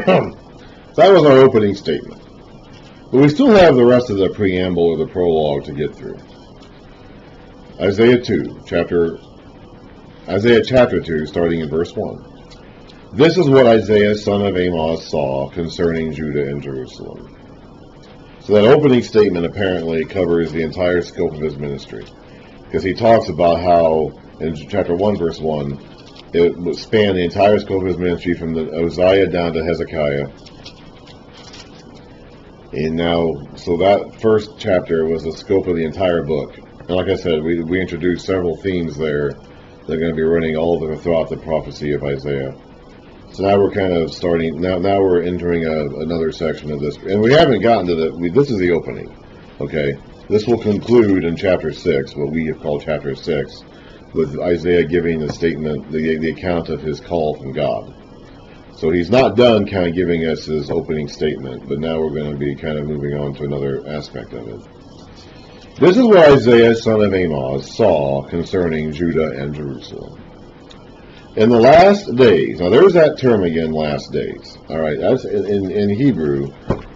That was our opening statement. But we still have the rest of the preamble or the prologue to get through. Isaiah chapter 2, starting in verse 1. This is what Isaiah, son of Amos, saw concerning Judah and Jerusalem. So that opening statement apparently covers the entire scope of his ministry. Because he talks about how, in chapter 1, verse 1, it would span the entire scope of his ministry from the Uzziah down to Hezekiah. And now, so that first chapter was the scope of the entire book. And like I said, we introduced several themes there that are going to be running all throughout the prophecy of Isaiah. So now we're kind of starting, now we're entering another section of this. And we haven't gotten to this is the opening, okay? This will conclude in chapter 6, what we have called chapter 6, with Isaiah giving the statement, the account of his call from God. So he's not done kind of giving us his opening statement, but now we're going to be kind of moving on to another aspect of it. This is what Isaiah, son of Amos, saw concerning Judah and Jerusalem. In the last days, now there's that term again, last days. All right, that's in Hebrew.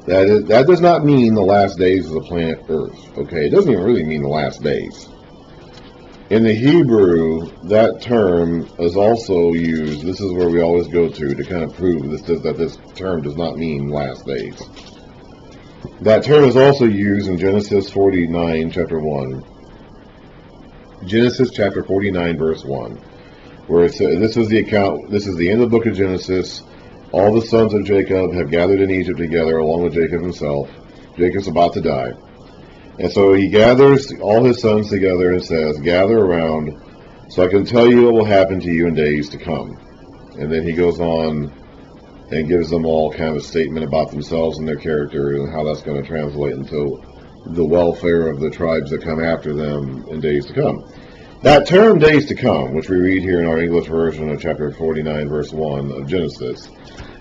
That does not mean the last days of the planet Earth. Okay, it doesn't even really mean the last days. In the Hebrew, that term is also used. This is where we always go to kind of prove that this term does not mean last days. That term is also used in Genesis 49, chapter 1. Genesis chapter 49, verse 1. Where it says, this is the end of the book of Genesis. All the sons of Jacob have gathered in Egypt together, along with Jacob himself. Jacob's about to die. And so he gathers all his sons together and says, gather around, so I can tell you what will happen to you in days to come. And then he goes on and gives them all kind of a statement about themselves and their character and how that's going to translate into the welfare of the tribes that come after them in days to come. That term, days to come, which we read here in our English version of chapter 49, verse 1 of Genesis,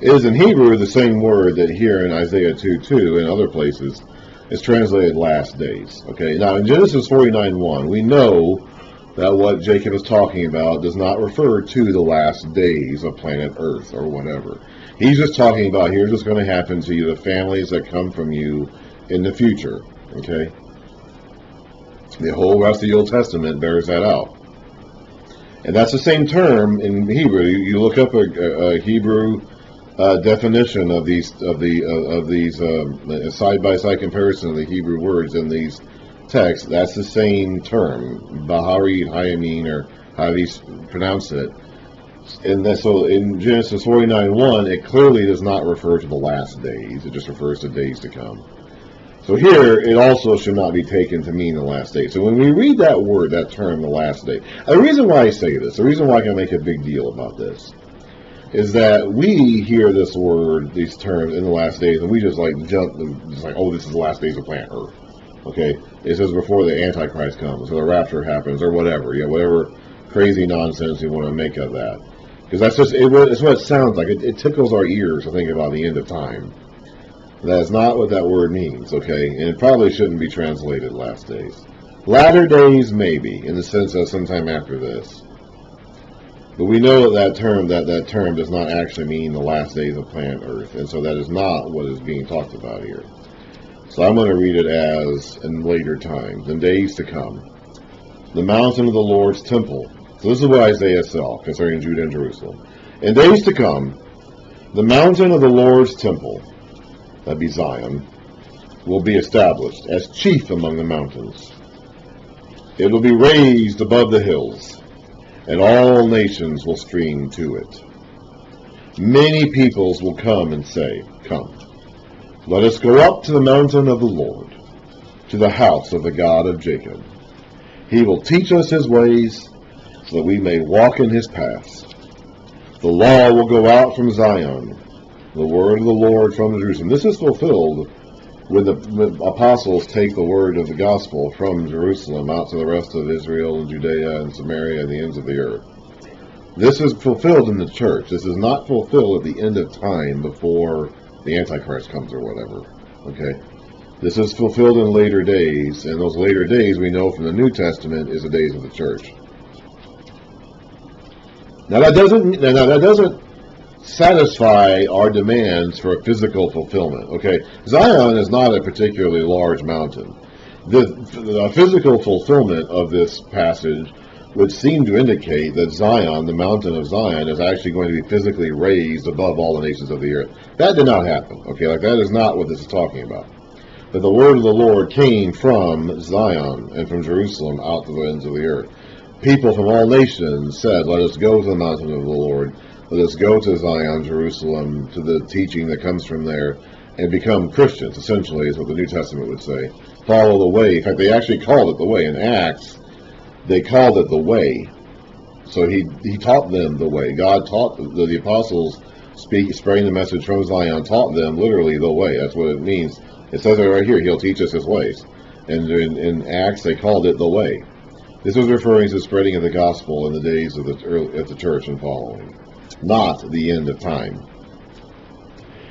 is in Hebrew the same word that here in Isaiah 2:2 and other places is translated last days. Okay, now in Genesis 49:1, we know that what Jacob is talking about does not refer to the last days of planet Earth or whatever. He's just talking about here's what's going to happen to you, the families that come from you in the future. Okay? The whole rest of the Old Testament bears that out. And that's the same term in Hebrew. You look up a Hebrew definition of these side-by-side comparison of the Hebrew words in these texts. That's the same term, Baharit, Hayamin, or how you pronounce it. And so in Genesis 49:1, it clearly does not refer to the last days. It just refers to days to come. So here, it also should not be taken to mean the last day. So when we read that word, that term, the last day, the reason why I say this, the reason why I can make a big deal about this, is that we hear this word, these terms, in the last days, and we just like jump, just like, oh, this is the last days of planet Earth. Okay? It says before the Antichrist comes, or the rapture happens, or whatever, whatever crazy nonsense you want to make of that. Because that's just, it's what it sounds like. It tickles our ears to think about the end of time. That's not what that word means, okay? And it probably shouldn't be translated last days. Latter days, maybe, in the sense of sometime after this. But we know that term does not actually mean the last days of planet Earth. And so that is not what is being talked about here. So I'm going to read it as, in later times, in days to come, the mountain of the Lord's temple. So this is what Isaiah saw concerning Judah and Jerusalem. In days to come, the mountain of the Lord's temple, that be Zion, will be established as chief among the mountains. It will be raised above the hills, and all nations will stream to it. Many peoples will come and say, come, let us go up to the mountain of the Lord, to the house of the God of Jacob. He will teach us his ways, so that we may walk in his paths. The law will go out from Zion, the word of the Lord from Jerusalem. This is fulfilled when the apostles take the word of the gospel from Jerusalem out to the rest of Israel and Judea and Samaria and the ends of the earth. This is fulfilled in the church. This is not fulfilled at the end of time before the Antichrist comes or whatever. Okay? This is fulfilled in later days, and those later days we know from the New Testament is the days of the church. Now that doesn't satisfy our demands for a physical fulfillment. Okay, Zion is not a particularly large mountain. The physical fulfillment of this passage would seem to indicate that Zion, the mountain of Zion, is actually going to be physically raised above all the nations of the earth. That did not happen. Okay, like that is not what this is talking about. But the word of the Lord came from Zion and from Jerusalem out to the ends of the earth. People from all nations said, let us go to the mountain of the Lord. Let us go to Zion, Jerusalem, to the teaching that comes from there, and become Christians, essentially, is what the New Testament would say. Follow the way. In fact, they actually called it the way. In Acts, they called it the way. So he taught them the way. God taught the apostles, spreading the message from Zion, taught them literally the way. That's what it means. It says it right here, he'll teach us his ways. And in Acts, they called it the way. This was referring to the spreading of the gospel in the days of the church and following, not the end of time.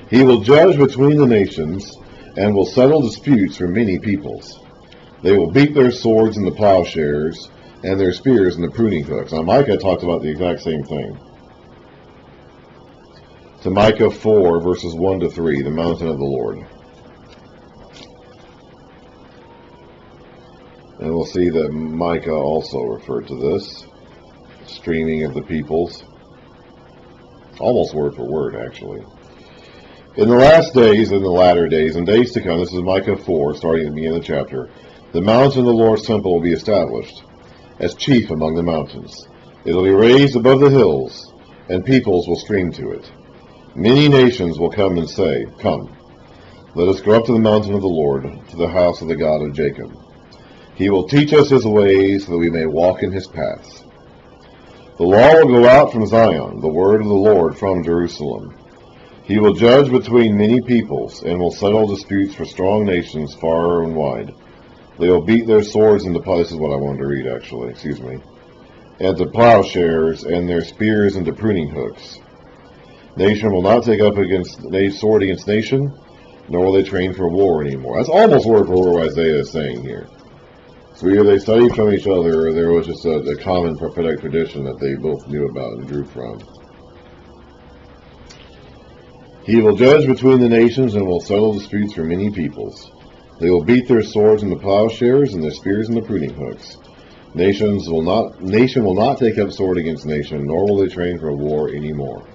He will judge between the nations and will settle disputes for many peoples. They will beat their swords in the plowshares and their spears in the pruning hooks. Now, Micah talked about the exact same thing. To Micah 4, verses 1 to 3, the mountain of the Lord. And we'll see that Micah also referred to this, streaming of the peoples. Almost word for word, actually. In the last days, in the latter days, and days to come, this is Micah 4, starting at the beginning of the chapter, the mountain of the Lord's temple will be established as chief among the mountains. It will be raised above the hills, and peoples will stream to it. Many nations will come and say, come, let us go up to the mountain of the Lord, to the house of the God of Jacob. He will teach us his ways, so that we may walk in his paths. The law will go out from Zion, the word of the Lord from Jerusalem. He will judge between many peoples, and will settle disputes for strong nations far and wide. They will beat their swords into this is what I wanted to read, actually, excuse me. And to plowshares, and their spears into pruning hooks. Nation will not take up sword against nation, nor will they train for war anymore. That's almost word for word what Isaiah is saying here. So either they studied from each other, or there was just a common prophetic tradition that they both knew about and drew from. He will judge between the nations and will settle disputes for many peoples. They will beat their swords into plowshares and their spears into pruning hooks. Nation will not take up sword against nation, nor will they train for war anymore.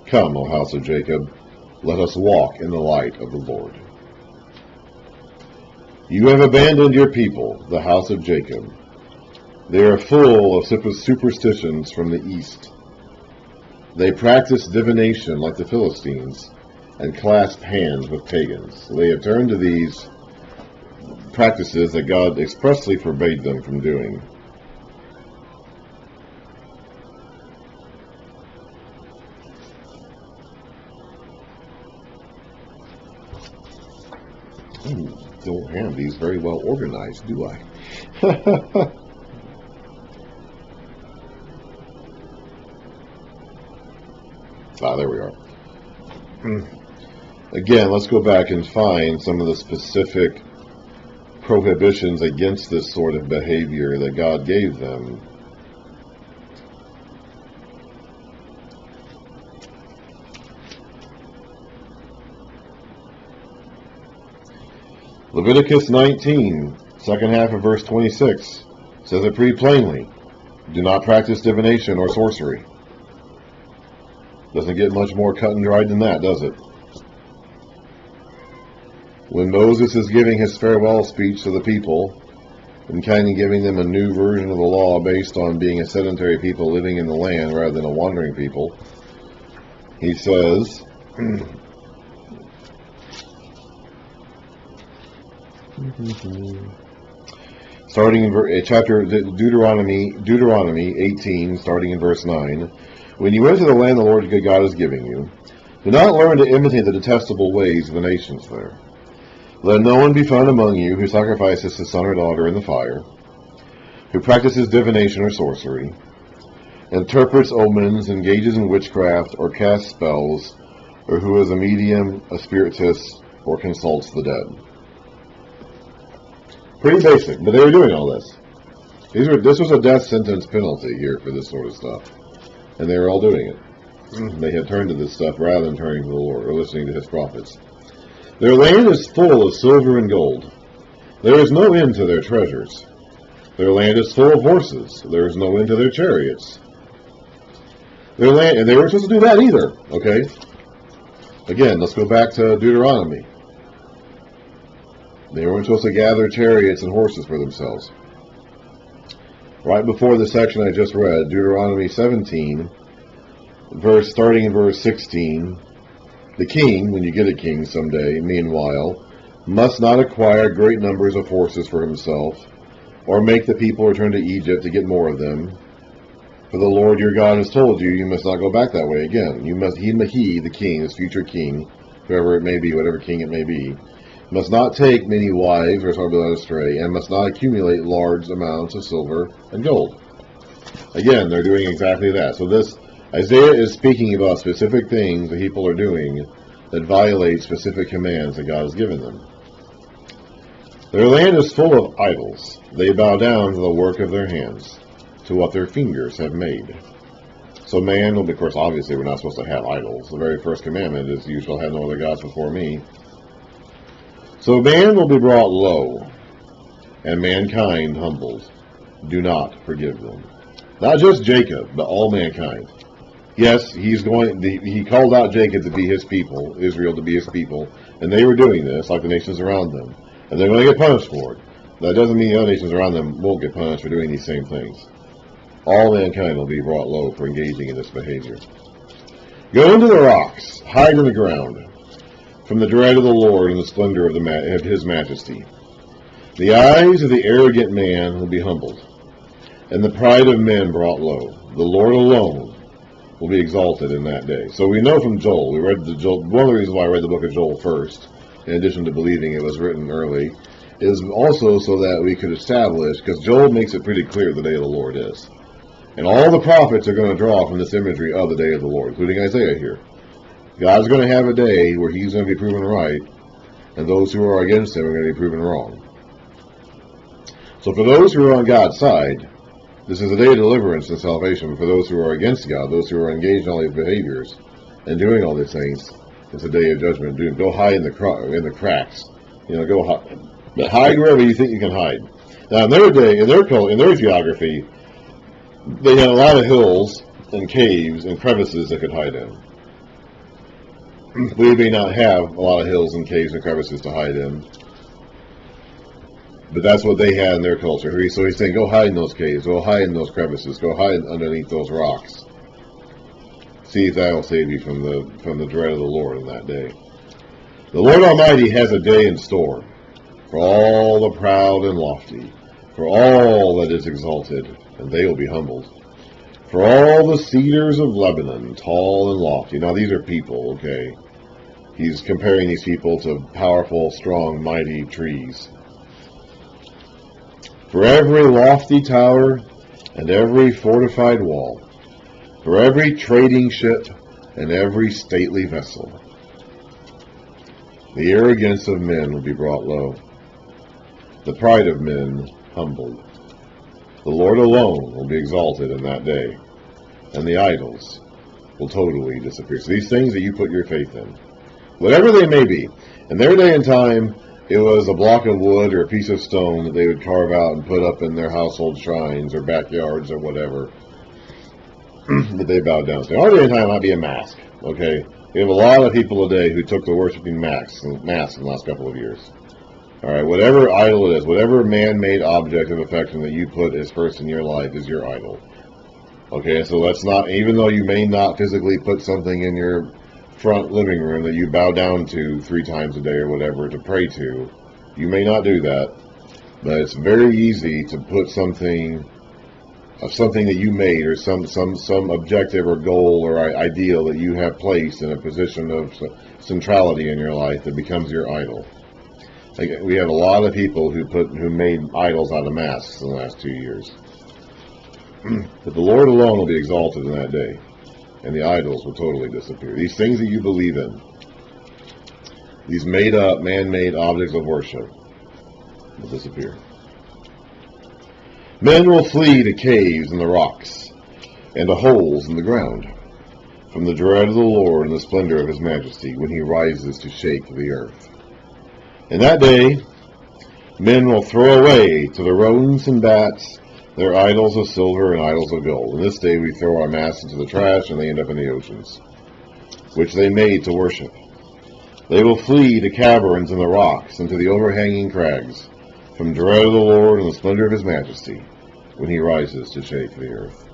Come, O house of Jacob, let us walk in the light of the Lord. You have abandoned your people, the house of Jacob. They are full of superstitions from the east. They practice divination like the Philistines and clasp hands with pagans. So they have turned to these practices that God expressly forbade them from doing. Don't have these very well organized, do I? There we are. Again, let's go back and find some of the specific prohibitions against this sort of behavior that God gave them. Leviticus 19, second half of verse 26, says it pretty plainly. Do not practice divination or sorcery. Doesn't get much more cut and dried than that, does it? When Moses is giving his farewell speech to the people, and kind of giving them a new version of the law based on being a sedentary people living in the land rather than a wandering people, he says, starting in chapter Deuteronomy 18, starting in verse 9, when you enter the land the Lord your God is giving you, do not learn to imitate the detestable ways of the nations there. Let no one be found among you who sacrifices his son or daughter in the fire, who practices divination or sorcery, interprets omens, engages in witchcraft, or casts spells, or who is a medium, a spiritist, or consults the dead. Pretty basic, but they were doing all this. This was a death sentence penalty here for this sort of stuff. And they were all doing it. They had turned to this stuff rather than turning to the Lord or listening to his prophets. Their land is full of silver and gold. There is no end to their treasures. Their land is full of horses. There is no end to their chariots. Their land, and they weren't supposed to do that either, okay? Again, let's go back to Deuteronomy. They weren't supposed to gather chariots and horses for themselves. Right before the section I just read, Deuteronomy 17, starting in verse 16, the king, when you get a king someday, meanwhile, must not acquire great numbers of horses for himself, or make the people return to Egypt to get more of them. For the Lord your God has told you, you must not go back that way again. You must, he, the king, his future king, whoever it may be, whatever king it may be, must not take many wives or so be led astray, and must not accumulate large amounts of silver and gold. Again, they're doing exactly that. So this, Isaiah is speaking about specific things that people are doing that violate specific commands that God has given them. Their land is full of idols. They bow down to the work of their hands, to what their fingers have made. So man, well, of course, obviously we're not supposed to have idols. The very first commandment is, you shall have no other gods before me. So man will be brought low, and mankind humbled. Do not forgive them. Not just Jacob, but all mankind. Yes, he called out Jacob to be his people, Israel to be his people, and they were doing this, like the nations around them. And they're going to get punished for it. That doesn't mean the other nations around them won't get punished for doing these same things. All mankind will be brought low for engaging in this behavior. Go into the rocks, hide in the ground, from the dread of the Lord and the splendor of his majesty. The eyes of the arrogant man will be humbled, and the pride of men brought low. The Lord alone will be exalted in that day. So we know from Joel, one of the reasons why I read the book of Joel first, in addition to believing it was written early, is also so that we could establish, because Joel makes it pretty clear the day of the Lord is. And all the prophets are going to draw from this imagery of the day of the Lord, including Isaiah here. God's going to have a day where he's going to be proven right, and those who are against him are going to be proven wrong. So for those who are on God's side, this is a day of deliverance and salvation. For those who are against God, those who are engaged in all these behaviors and doing all these things, it's a day of judgment. Go hide in the cracks. Go hide. But hide wherever you think you can hide. Now, in their day, in their geography, they had a lot of hills and caves and crevices they could hide in. We may not have a lot of hills and caves and crevices to hide in, but that's what they had in their culture. So he's saying, go hide in those caves, go hide in those crevices, go hide underneath those rocks. See if that will save you from the dread of the Lord in that day. The Lord Almighty has a day in store for all the proud and lofty, for all that is exalted, and they will be humbled. For all the cedars of Lebanon, tall and lofty. Now these are people, okay? He's comparing these people to powerful, strong, mighty trees. For every lofty tower and every fortified wall, for every trading ship and every stately vessel, the arrogance of men will be brought low, the pride of men humbled. The Lord alone will be exalted in that day, and the idols will totally disappear. So these things that you put your faith in, whatever they may be, in their day and time, it was a block of wood or a piece of stone that they would carve out and put up in their household shrines or backyards or whatever that they bowed down to. Our day and time might be a mask, okay? We have a lot of people today who took to worshiping masks in the last couple of years. All right, whatever idol it is, whatever man-made object of affection that you put as first in your life is your idol. Okay, so that's not, even though you may not physically put something in your front living room that you bow down to 3 times a day or whatever to pray to, you may not do that, but it's very easy to put something that you made or some objective or goal or ideal that you have placed in a position of centrality in your life that becomes your idol. Like, we have a lot of people who made idols out of masks in the last 2 years. But the Lord alone will be exalted in that day, and the idols will totally disappear. These things that you believe in, these made-up, man-made objects of worship, will disappear. Men will flee to caves in the rocks and to holes in the ground. from the dread of the Lord and the splendor of his majesty, when he rises to shake the earth. In that day, men will throw away to the rodents and bats their idols of silver and idols of gold. In this day we throw our masks into the trash, and they end up in the oceans, which they made to worship. They will flee to caverns in the rocks and to the overhanging crags, from dread of the Lord and the splendor of his majesty, when he rises to shake the earth.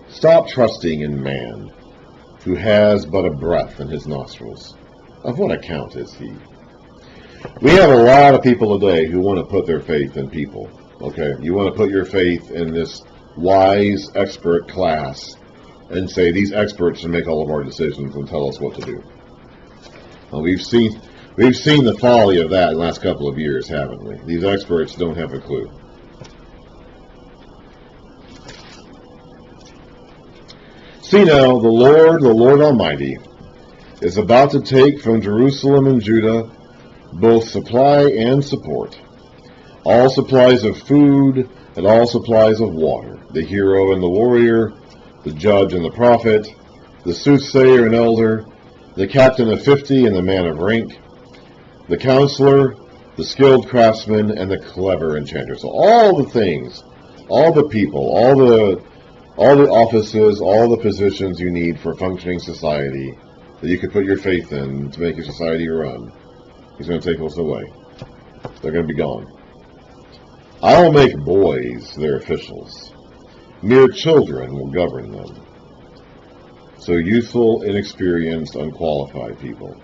Stop trusting in man, who has but a breath in his nostrils. Of what account is he? We have a lot of people today who want to put their faith in people. Okay, you want to put your faith in this wise expert class and say these experts should make all of our decisions and tell us what to do. Well, we've seen the folly of that in the last couple of years, haven't we? These experts don't have a clue. See now, the Lord Almighty, is about to take from Jerusalem and Judah both supply and support, all supplies of food and all supplies of water, the hero and the warrior, the judge and the prophet, the soothsayer and elder, the captain of 50 and the man of rank, the counselor, the skilled craftsman, and the clever enchanter. So all the things, all the people, all the offices, all the positions you need for a functioning society that you could put your faith in to make your society run, he's going to take those away. They're going to be gone. I will make boys their officials. Mere children will govern them. So youthful, inexperienced, unqualified people.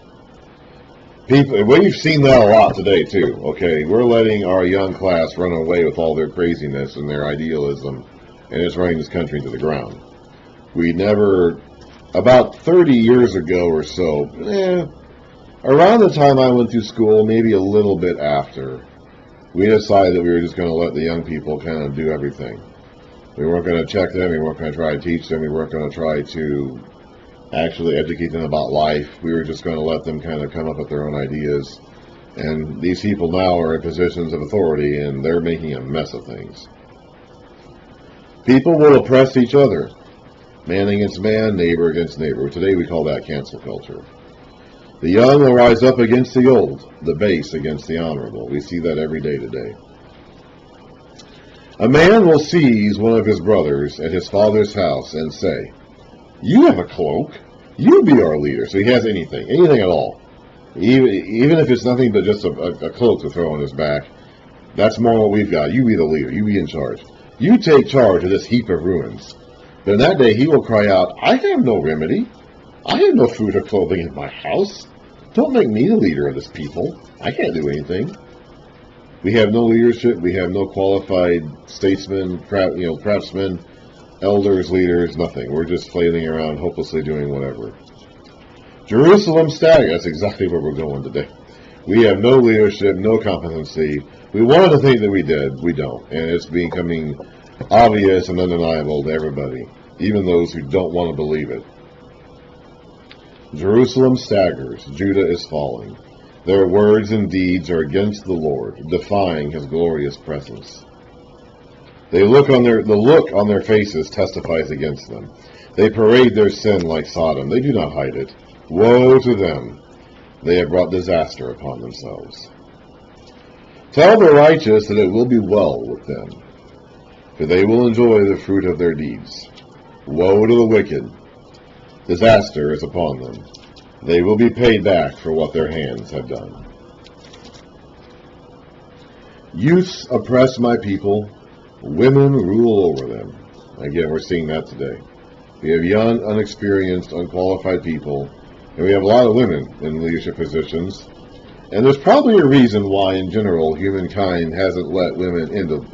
We've seen that a lot today too. Okay, we're letting our young class run away with all their craziness and their idealism, and it's running this country to the ground. We never, about 30 years ago or so, around the time I went through school, maybe a little bit after, we decided that we were just going to let the young people kind of do everything. We weren't going to check them, we weren't going to try to teach them, we weren't going to try to actually educate them about life. We were just going to let them kind of come up with their own ideas. And these people now are in positions of authority, and they're making a mess of things. People will oppress each other, man against man, neighbor against neighbor. Today we call that cancel culture. The young will rise up against the old, the base against the honorable. We see that every day today. A man will seize one of his brothers at his father's house and say, "You have a cloak. You be our leader." So he has anything at all. Even if it's nothing but just a cloak to throw on his back, that's more what we've got. You be the leader. You be in charge. You take charge of this heap of ruins. But in that day he will cry out, "I have no remedy. I have no food or clothing in my house. Don't make me the leader of this people. I can't do anything." We have no leadership. We have no qualified statesmen, craftsmen, elders, leaders, nothing. We're just flailing around, hopelessly doing whatever. Jerusalem staggered. That's exactly where we're going today. We have no leadership, no competency. We wanted to think that we did. We don't. And it's becoming obvious and undeniable to everybody, even those who don't want to believe it. Jerusalem staggers. Judah is falling. Their words and deeds are against the Lord, defying his glorious presence. The look on their faces testifies against them. They parade their sin like Sodom. They do not hide it. Woe to them! They have brought disaster upon themselves. Tell the righteous that it will be well with them, for they will enjoy the fruit of their deeds. Woe to the wicked! Disaster is upon them. They will be paid back for what their hands have done. Youths oppress my people. Women rule over them. Again, we're seeing that today. We have young, unexperienced, unqualified people, and we have a lot of women in leadership positions. And there's probably a reason why, in general, humankind hasn't let women into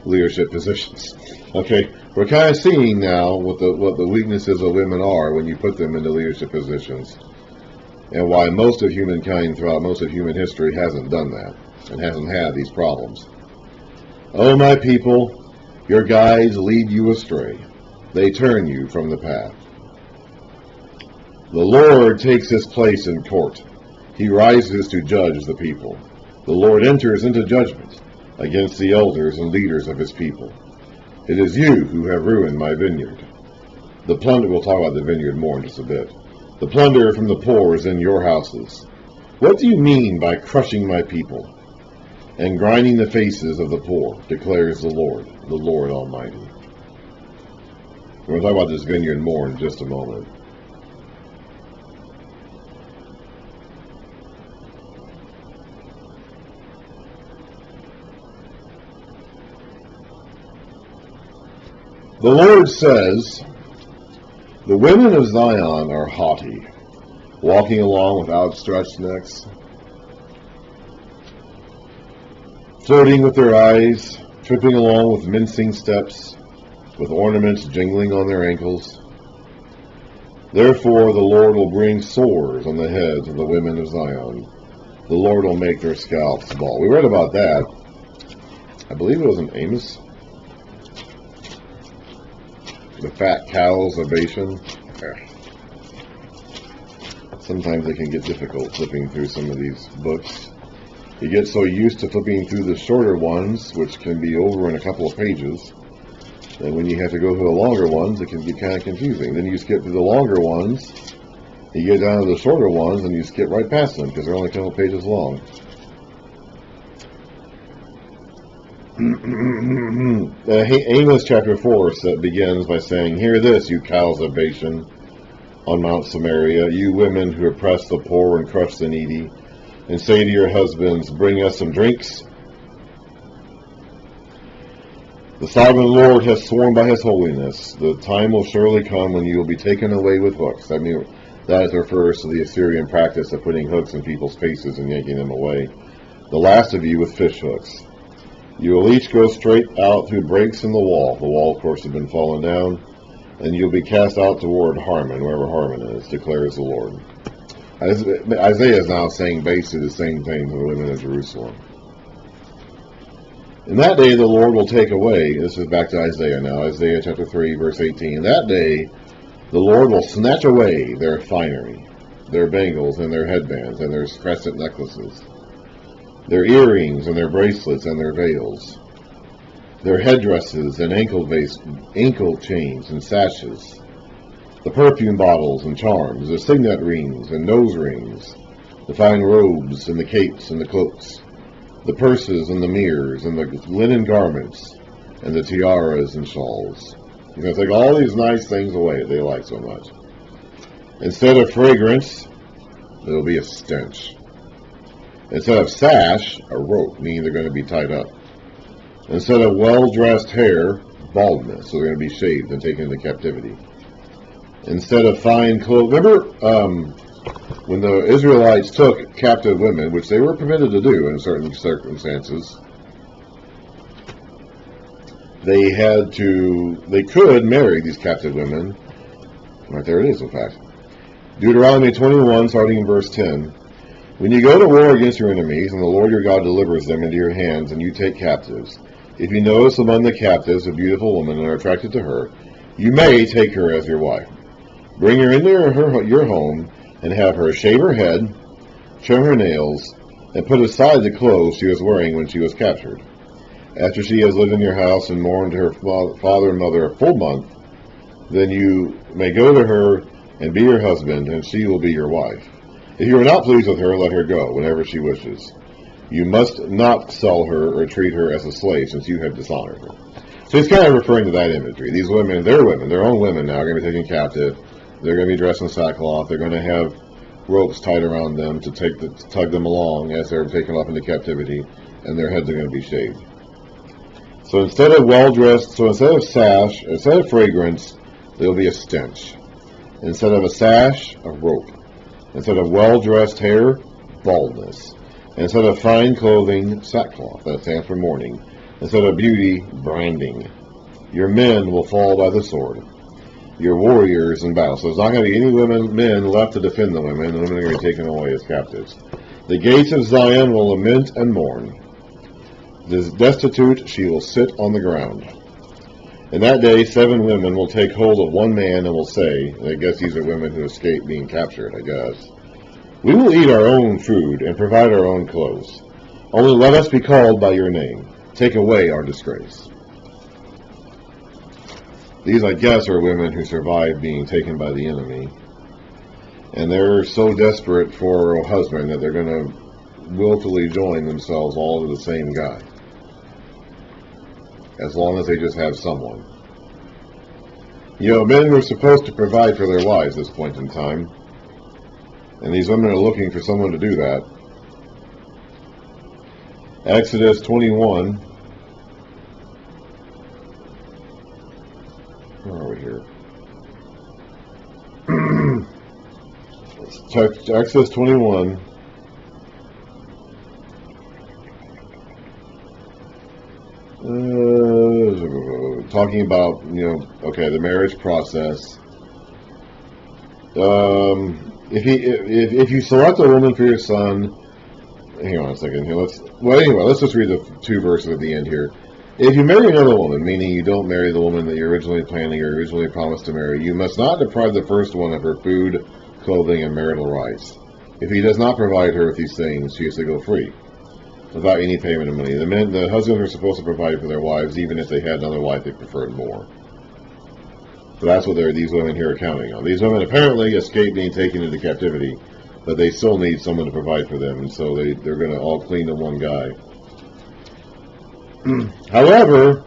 leadership positions. Okay, we're kind of seeing now what the weaknesses of women are when you put them into leadership positions, and why most of humankind throughout most of human history hasn't done that and hasn't had these problems. Oh, my people, your guides lead you astray. They turn you from the path. The Lord takes his place in court. He rises to judge the people. The Lord enters into judgment against the elders and leaders of his people. It is you who have ruined my vineyard. The plunder, we'll talk about the vineyard more in just a bit. The plunder from the poor is in your houses. What do you mean by crushing my people and grinding the faces of the poor, declares the Lord Almighty. We're going to talk about this vineyard more in just a moment. The Lord says, the women of Zion are haughty, walking along with outstretched necks, flirting with their eyes, tripping along with mincing steps, with ornaments jingling on their ankles. Therefore the Lord will bring sores on the heads of the women of Zion. The Lord will make their scalps bald. We read about that. I believe it was in Amos. The fat cows of Bashan. Sometimes it can get difficult flipping through some of these books. You get so used to flipping through the shorter ones, which can be over in a couple of pages, that when you have to go through the longer ones, it can get kind of confusing. Then you skip through the longer ones, you get down to the shorter ones, and you skip right past them because they're only a couple of pages long. Amos chapter 4 begins by saying, hear this, you cows of Bashan on Mount Samaria, you women who oppress the poor and crush the needy, and say to your husbands, bring us some drinks. The sovereign Lord has sworn by his holiness, the time will surely come when you will be taken away with hooks. I mean, that refers to the Assyrian practice of putting hooks in people's faces and yanking them away. The last of you with fish hooks. You will each go straight out through breaks in the wall. The wall, of course, has been fallen down, and you'll be cast out toward Harmon, wherever Harmon is, declares the Lord. Isaiah is now saying basically the same thing to the women of Jerusalem. In that day the Lord will take away, this is back to Isaiah now, Isaiah chapter 3, verse 18. In that day the Lord will snatch away their finery, their bangles and their headbands and their crescent necklaces, their earrings and their bracelets and their veils, their headdresses and ankle chains and sashes, the perfume bottles and charms, the signet rings and nose rings, the fine robes and the capes and the cloaks, the purses and the mirrors and the linen garments and the tiaras and shawls. You're going to take all these nice things away that they like so much. Instead of fragrance, there will be a stench. Instead of sash, a rope, meaning they're going to be tied up. Instead of well-dressed hair, baldness, so they're going to be shaved and taken into captivity. Instead of fine clothes, remember when the Israelites took captive women, which they were permitted to do in certain circumstances, they could marry these captive women. Right there it is, in fact. Deuteronomy 21, starting in verse 10. When you go to war against your enemies, and the Lord your God delivers them into your hands, and you take captives, if you notice among the captives a beautiful woman and are attracted to her, you may take her as your wife. Bring her into your home, and have her shave her head, trim her nails, and put aside the clothes she was wearing when she was captured. After she has lived in your house and mourned her father and mother a full month, then you may go to her and be your husband, and she will be your wife. If you are not pleased with her, let her go whenever she wishes. You must not sell her or treat her as a slave, since you have dishonored her. So he's kind of referring to that imagery. These women, their own women now, are going to be taken captive. They're going to be dressed in sackcloth. They're going to have ropes tied around them to tug them along as they're taken off into captivity, and their heads are going to be shaved. So instead of sash, instead of fragrance, there will be a stench. Instead of a sash, a rope. Instead of well-dressed hair, baldness. Instead of fine clothing, sackcloth, that stands for mourning. Instead of beauty, branding. Your men will fall by the sword. Your warriors in battle. So there's not going to be any men left to defend the women. The women are going to be taken away as captives. The gates of Zion will lament and mourn. Destitute, she will sit on the ground. In that day, 7 women will take hold of one man and will say, and I guess these are women who escaped being captured, I guess, we will eat our own food and provide our own clothes. Only let us be called by your name. Take away our disgrace. These, I guess, are women who survived being taken by the enemy. And they're so desperate for a husband that they're going to willfully join themselves all to the same guy, as long as they just have someone. Men were supposed to provide for their wives at this point in time, and these women are looking for someone to do that. Exodus 21. Where are we here? Exodus 21. Talking about, the marriage process. If you select a woman for your son, hang on a second here. Let's just read the 2 verses at the end here. If you marry another woman, meaning you don't marry the woman that you're originally planning or originally promised to marry, you must not deprive the first one of her food, clothing, and marital rights. If he does not provide her with these things, she has to go free, without any payment of money. The husbands are supposed to provide for their wives, even if they had another wife they preferred more. So that's what these women here are counting on. These women apparently escaped being taken into captivity, but they still need someone to provide for them, and so they're going to all cling to one guy. However,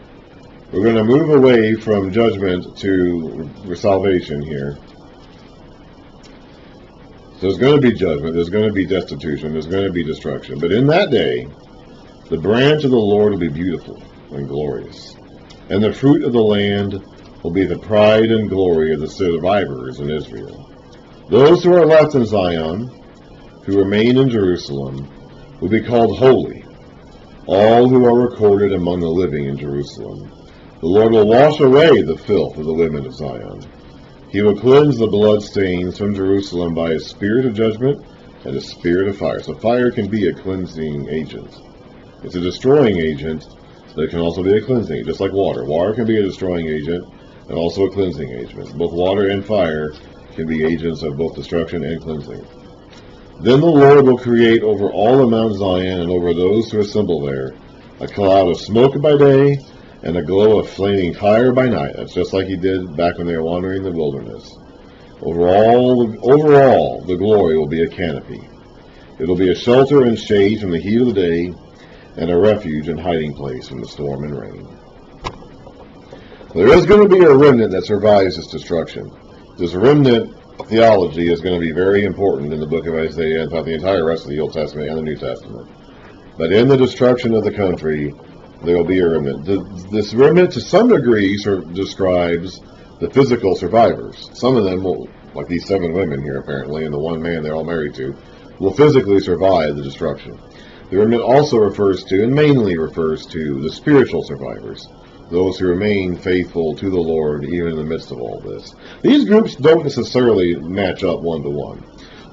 we're going to move away from judgment to salvation here. So there's going to be judgment, there's going to be destitution, there's going to be destruction. But in that day, the branch of the Lord will be beautiful and glorious, and the fruit of the land will be the pride and glory of the survivors in Israel. Those who are left in Zion, who remain in Jerusalem, will be called holy, all who are recorded among the living in Jerusalem. The Lord will wash away the filth of the women of Zion. He will cleanse the blood stains from Jerusalem by a spirit of judgment and a spirit of fire. So fire can be a cleansing agent. It's a destroying agent, but it can also be a cleansing agent, just like water. Water can be a destroying agent and also a cleansing agent. Both water and fire can be agents of both destruction and cleansing. Then the Lord will create over all of Mount Zion and over those who assemble there a cloud of smoke by day and a glow of flaming fire by night. That's just like he did back when they were wandering in the wilderness. Overall, the glory will be a canopy. It will be a shelter and shade from the heat of the day and a refuge and hiding place from the storm and rain. There is going to be a remnant that survives this destruction. This remnant theology is going to be very important in the book of Isaiah and throughout the entire rest of the Old Testament and the New Testament. But in the destruction of the country, there will be a remnant. This remnant, to some degree, describes the physical survivors. Some of them will, like these 7 women here apparently, and the one man they're all married to, will physically survive the destruction. The remnant also refers to, and mainly refers to, the spiritual survivors, those who remain faithful to the Lord even in the midst of all this. These groups don't necessarily match up one-to-one.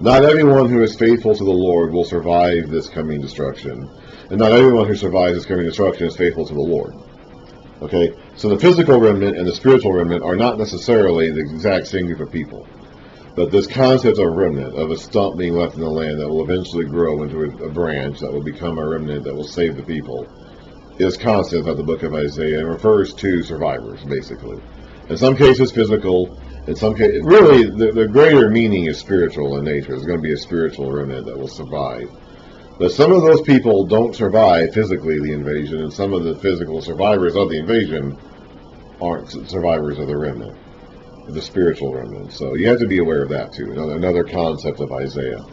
Not everyone who is faithful to the Lord will survive this coming destruction, and not everyone who survives this coming destruction is faithful to the Lord. Okay? So the physical remnant and the spiritual remnant are not necessarily the exact same group of people. But this concept of remnant, of a stump being left in the land that will eventually grow into a branch that will become a remnant that will save the people, is constant throughout the book of Isaiah and refers to survivors, basically. In some cases, physical. In some cases, really, the greater meaning is spiritual in nature. There's going to be a spiritual remnant that will survive. But some of those people don't survive physically the invasion, and some of the physical survivors of the invasion aren't survivors of the remnant, the spiritual remnant. So you have to be aware of that, too. Another concept of Isaiah.